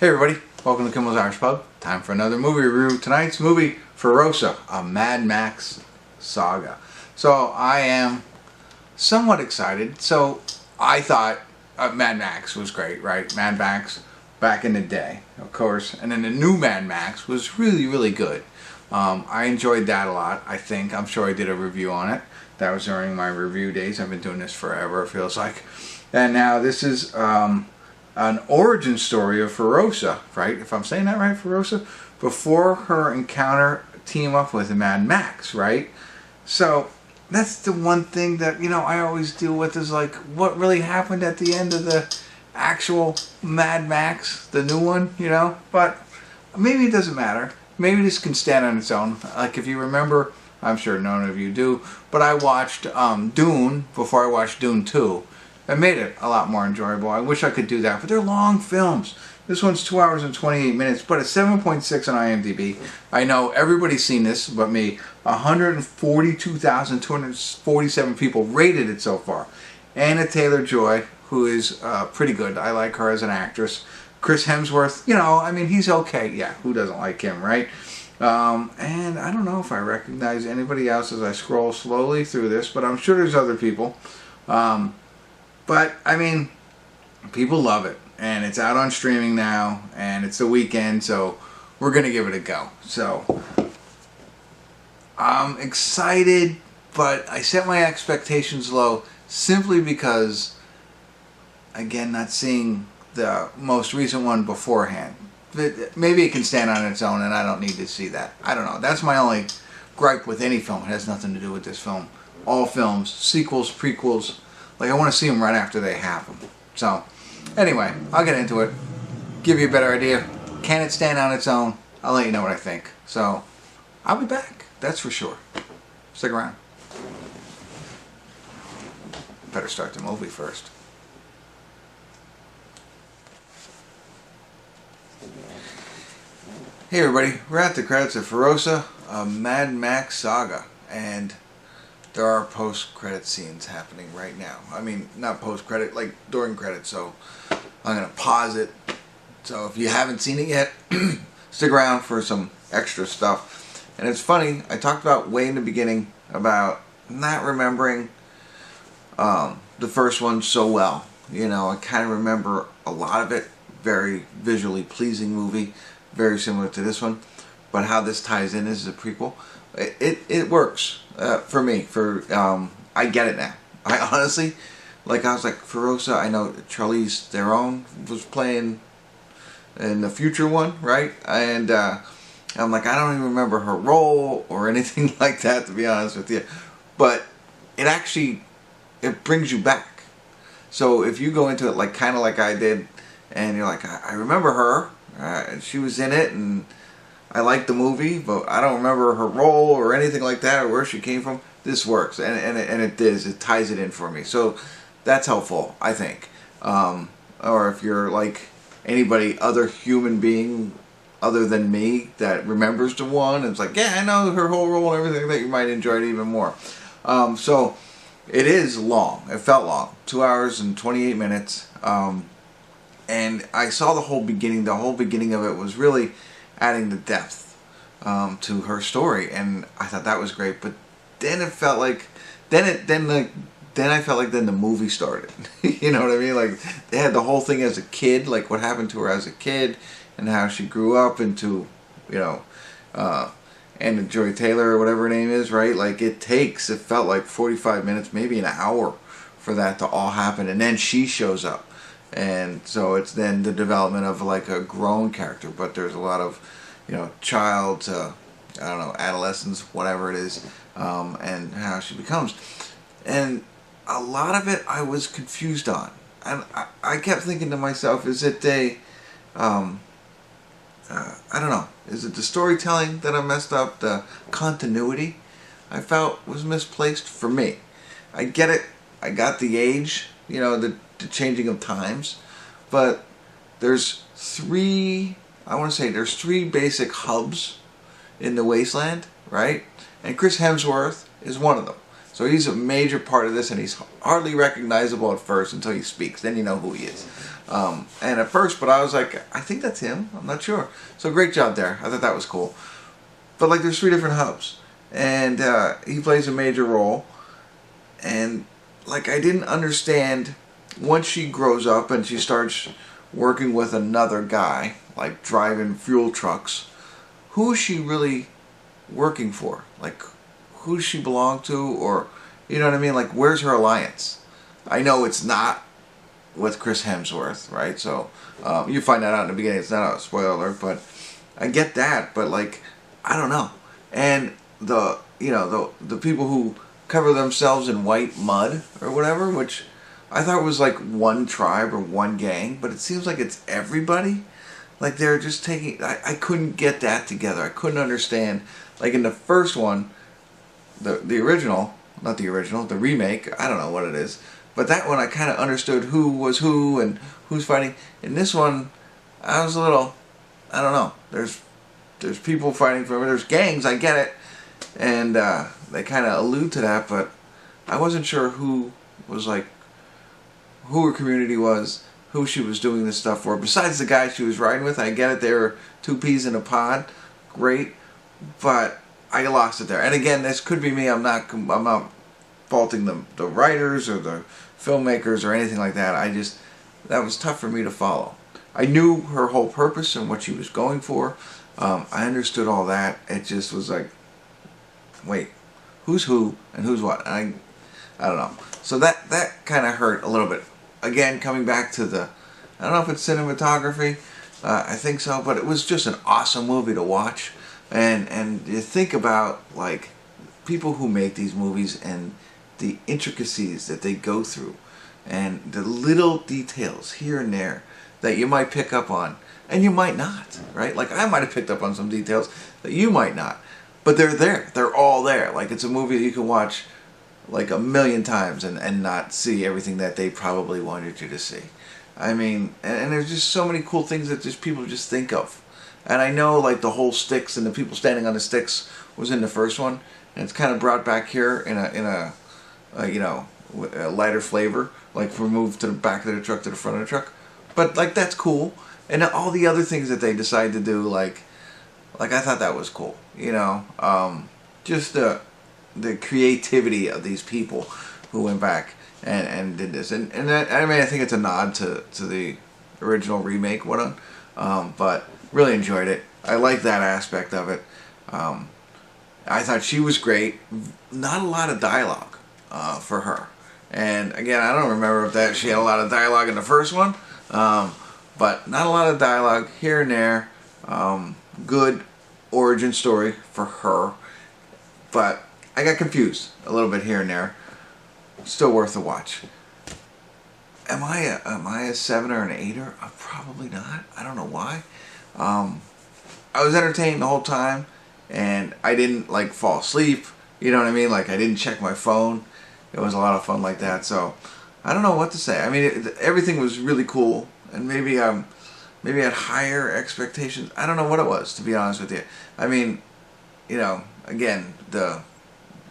Hey everybody, welcome to Kimmel's Irish Pub. Time for another movie review. Tonight's movie, Furiosa, a Mad Max saga. So I am somewhat excited. So I thought Mad Max was great, right? Mad Max back in the day, of course. And then the new Mad Max was really good. I enjoyed that a lot, I think. I'm sure I did a review on it. That was during my review days. I've been doing this forever, it feels like. And now this is an origin story of Furiosa, right? If I'm saying that right, Furiosa? Before her encounter, team up with Mad Max, right? So that's the one thing that, I always deal with is like, what really happened at the end of the actual Mad Max, the new one, But maybe it doesn't matter. Maybe this can stand on its own. Like if you remember, I'm sure none of you do, but I watched Dune before I watched Dune 2. It made it a lot more enjoyable. I wish I could do that, but they're long films. This one's 2 hours and 28 minutes, but it's 7.6 on IMDb. I know everybody's seen this but me. 142,247 people rated it so far. Anya Taylor-Joy, who is pretty good. I like her as an actress. Chris Hemsworth, he's okay. Yeah, who doesn't like him, right? And I don't know if I recognize anybody else as I scroll slowly through this, but I'm sure there's other people. But, people love it. And it's out on streaming now. And it's the weekend, so we're going to give it a go. So, I'm excited, but I set my expectations low simply because, again, not seeing the most recent one beforehand. Maybe it can stand on its own and I don't need to see that. I don't know. That's my only gripe with any film. It has nothing to do with this film. All films, sequels, prequels, like I want to see them right after they happen. So, anyway, I'll get into it. Give you a better idea. Can it stand on its own? I'll let you know what I think. So, I'll be back. That's for sure. Stick around. Better start the movie first. Hey everybody, we're at the credits of Furiosa, a Mad Max saga, and there are post-credit scenes happening right now. Not post-credit, like during credits, so I'm going to pause it. So if you haven't seen it yet, stick around for some extra stuff. And it's funny, I talked about way in the beginning about not remembering the first one so well. I kind of remember a lot of it, very visually pleasing movie. Very similar to this one, but how this ties in is a prequel. It works for me. I get it now. I honestly, I was like Furiosa. I know Charlize Theron was playing in the future one, right? And I'm like, I don't even remember her role or anything like that, to be honest with you. But it brings you back. So if you go into it kind of like I did, and you're like, I remember her. She was in it, and I liked the movie, but I don't remember her role or anything like that, or where she came from. This works, and it does. It ties it in for me, so that's helpful, I think. Or if you're like anybody, other human being other than me that remembers the one, and it's like, yeah, I know her whole role and everything, that you might enjoy it even more. So it is long. It felt long, 2 hours and 28 minutes. And I saw the whole beginning. The whole beginning of it was really adding the depth to her story, and I thought that was great. But then it felt like, then I felt like the movie started. You know what I mean? Like they had the whole thing as a kid, like what happened to her as a kid, and how she grew up into, Anya Joy Taylor or whatever her name is, right? Like it felt like 45 minutes, maybe an hour, for that to all happen, and then she shows up. And so it's then the development of like a grown character, but there's a lot of, child to, adolescence, whatever it is, and how she becomes. And a lot of it I was confused on. And I kept thinking to myself, is it I don't know, is it the storytelling that I messed up, the continuity I felt was misplaced for me? I get it, I got the age, the changing of times, but there's three basic hubs in the wasteland, right? And Chris Hemsworth is one of them. So he's a major part of this, and he's hardly recognizable at first until he speaks. Then you know who he is. And at first, but I was like, I think that's him. I'm not sure. So great job there. I thought that was cool. But like, there's 3 different hubs, and he plays a major role. And like, I didn't understand once she grows up and she starts working with another guy, like driving fuel trucks. Who is she really working for? Like, who does she belong to? Or, you know what I mean? Like, where's her alliance? I know it's not with Chris Hemsworth, right? So you find that out in the beginning. It's not a spoiler alert, but I get that. But like, I don't know. And the people who cover themselves in white mud or whatever, which I thought was like one tribe or one gang, but it seems like it's everybody. Like, they're just taking... I couldn't get that together. I couldn't understand. Like, in the first one, the original, not the original, the remake, I don't know what it is, but that one I kind of understood who was who and who's fighting. In this one, I was a little... I don't know. There's people fighting for... There's gangs, I get it. And they kind of allude to that, but I wasn't sure who was like... who her community was, who she was doing this stuff for. Besides the guy she was riding with, I get it, they were 2 peas in a pod, great, but I lost it there. And again, this could be me. I'm not faulting the writers or the filmmakers or anything like that. That was tough for me to follow. I knew her whole purpose and what she was going for. I understood all that. It just was like, wait, who's who and who's what? And I don't know. So that kind of hurt a little bit. Again, coming back to I don't know if it's cinematography, I think so, but it was just an awesome movie to watch. And you think about, like, people who make these movies and the intricacies that they go through and the little details here and there that you might pick up on and you might not, right? Like, I might have picked up on some details that you might not, but they're there. They're all there. Like, it's a movie that you can watch like 1,000,000 times and not see everything that they probably wanted you to see. I mean, and there's just so many cool things that just people just think of. And I know, like, the whole sticks and the people standing on the sticks was in the first one, and it's kind of brought back here in a lighter flavor, like from moved to the back of the truck to the front of the truck. But like, that's cool. And all the other things that they decide to do, like I thought that was cool. You know, just the creativity of these people who went back and did this. And that, I mean, I think it's a nod to the original remake one, but really enjoyed it. I like that aspect of it. I thought she was great. Not a lot of dialogue for her. And again, I don't remember if she had a lot of dialogue in the first one, but not a lot of dialogue here and there. Good origin story for her, but I got confused a little bit here and there. Still worth a watch. Am I a 7 or an 8er? Probably not. I don't know why. I was entertained the whole time, and I didn't like fall asleep. You know what I mean? Like, I didn't check my phone. It was a lot of fun like that. So I don't know what to say. I mean, everything was really cool, and maybe I had higher expectations. I don't know what it was, to be honest with you. I mean, you know, again, the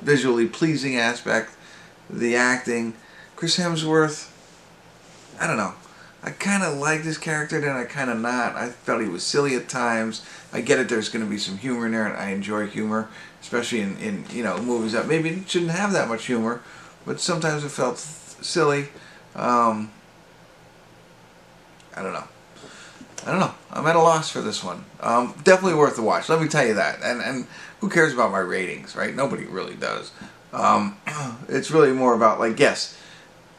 visually pleasing aspect, the acting, Chris Hemsworth, I don't know. I kind of liked his character, then I kind of not. I felt he was silly at times. I get it, there's going to be some humor in there, and I enjoy humor, especially in you know, movies that maybe shouldn't have that much humor, but sometimes it felt silly. I don't know. I'm at a loss for this one. Definitely worth the watch. Let me tell you that. And who cares about my ratings, right? Nobody really does. It's really more about, like, yes.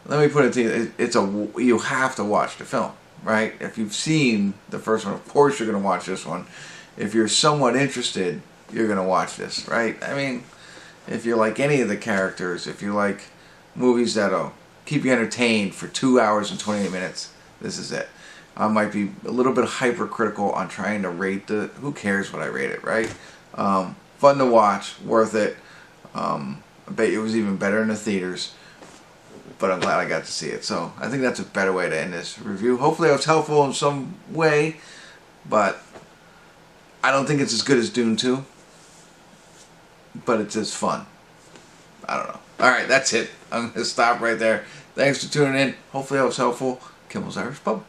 Let me put it to you. You have to watch the film, right? If you've seen the first one, of course you're going to watch this one. If you're somewhat interested, you're going to watch this, right? I mean, if you like any of the characters, if you like movies that'll keep you entertained for 2 hours and 28 minutes, this is it. I might be a little bit hypercritical on trying to rate who cares what I rate it, right? Fun to watch, worth it. I bet it was even better in the theaters, but I'm glad I got to see it. So I think that's a better way to end this review. Hopefully I was helpful in some way, but I don't think it's as good as Dune 2, but it's as fun. I don't know. Alright, that's it. I'm going to stop right there. Thanks for tuning in. Hopefully that was helpful. Kimmel's Irish Pub.